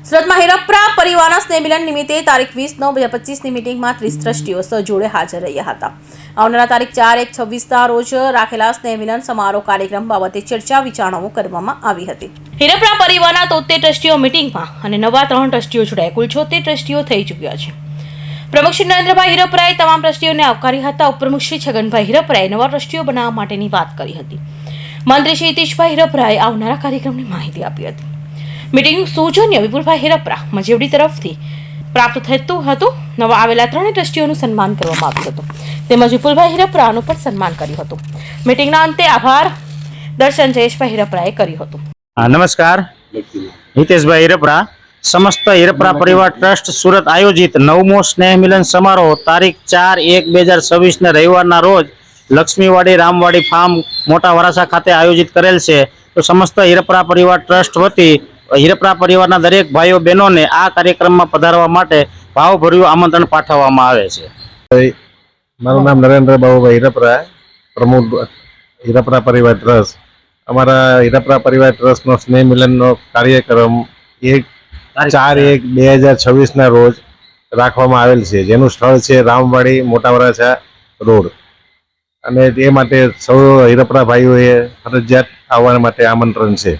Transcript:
સુરતમાં હિરપ્રા પરિવારના સ્નેહમિલન નિમિત્તે તારીખ 20/9/2025ની મીટિંગમાં 30 ટ્રસ્ટીઓ સજોડે હાજર રહ્યા હતા. આવનારા તારીખ 4/1/26ના રોજ રાખેલા સ્નેહમિલન સમારોહ કાર્યક્રમ બાબતે ચર્ચા વિચારણાઓ કરવામાં આવી હતી. હિરપ્રા પરિવારના 73 ટ્રસ્ટીઓ મીટિંગમાં અને નવા 3 ટ્રસ્ટીઓ જોડાયા. કુલ 76 ટ્રસ્ટીઓ થઈ ચૂક્યા છે. પ્રમુખ શ્રી નરેન્દ્રભાઈ હિરપરાએ તમામ ટ્રસ્ટીઓને આવકારી હતા. ઉપપ્રમુખ શ્રી છગનભાઈ હિરપરાએ નવા ટ્રસ્ટીઓ બનાવવા માટેની વાત કરી હતી. મંત્રી શ્રી હિતેશભાઈ હિરપરાએ આવનારા કાર્યક્રમની માહિતી આપી હતી. મીટિંગનું સૌજન્ય વિપુલભાઈ હિરપરા મજેવડી તરફથી પ્રાપ્ત થતું હતું. નવા આવેલા 3 ટ્રસ્ટીઓનું સન્માન કરવામાં આવ્યું હતું. તેમજ વિપુલભાઈ હિરપરાનું પણ સન્માન કર્યું હતું. મીટિંગના અંતે આભાર દર્શન જયેશભાઈ હિરપરાએ કર્યું હતું. નમસ્કાર, હિતેશભાઈ હિરપરા, સમસ્ત હિરપરા પરિવાર ટ્રસ્ટ સુરત આયોજિત 9મો સ્નેહ મિલન સમારોહ તારીખ 4/1/2026 રવિવારના રોજ લક્ષ્મીવાડી રામવાડી ફાર્મ મોટા વરાસા ખાતે આયોજિત કરેલ છે. તો સમસ્ત હિરપરા પરિવાર ટ્રસ્ટ વતી હિરપરા પરિવારના દરેક ભાઈઓ બહેનોને આ કાર્યક્રમમાં પધારવા માટે ભાવભર્યું આમંત્રણ પાઠવવામાં આવે છે. મારું નામ નરેન્દ્ર બાબુભાઈ હિરપરા, પ્રમુખ હિરપરા પરિવાર ટ્રસ્ટ. અમારા હિરપરા પરિવાર ટ્રસ્ટનો સ્નેહ મિલનનો કાર્યક્રમ 4/1/2026ના રોજ રાખવામાં આવેલ છે, જેનું સ્થળ છે રામવાડી મોટા વરાછા રોડ. અને તે માટે સૌ હિરપરા ભાઈઓએ ફરજિયાત આવવા માટે આમંત્રણ છે.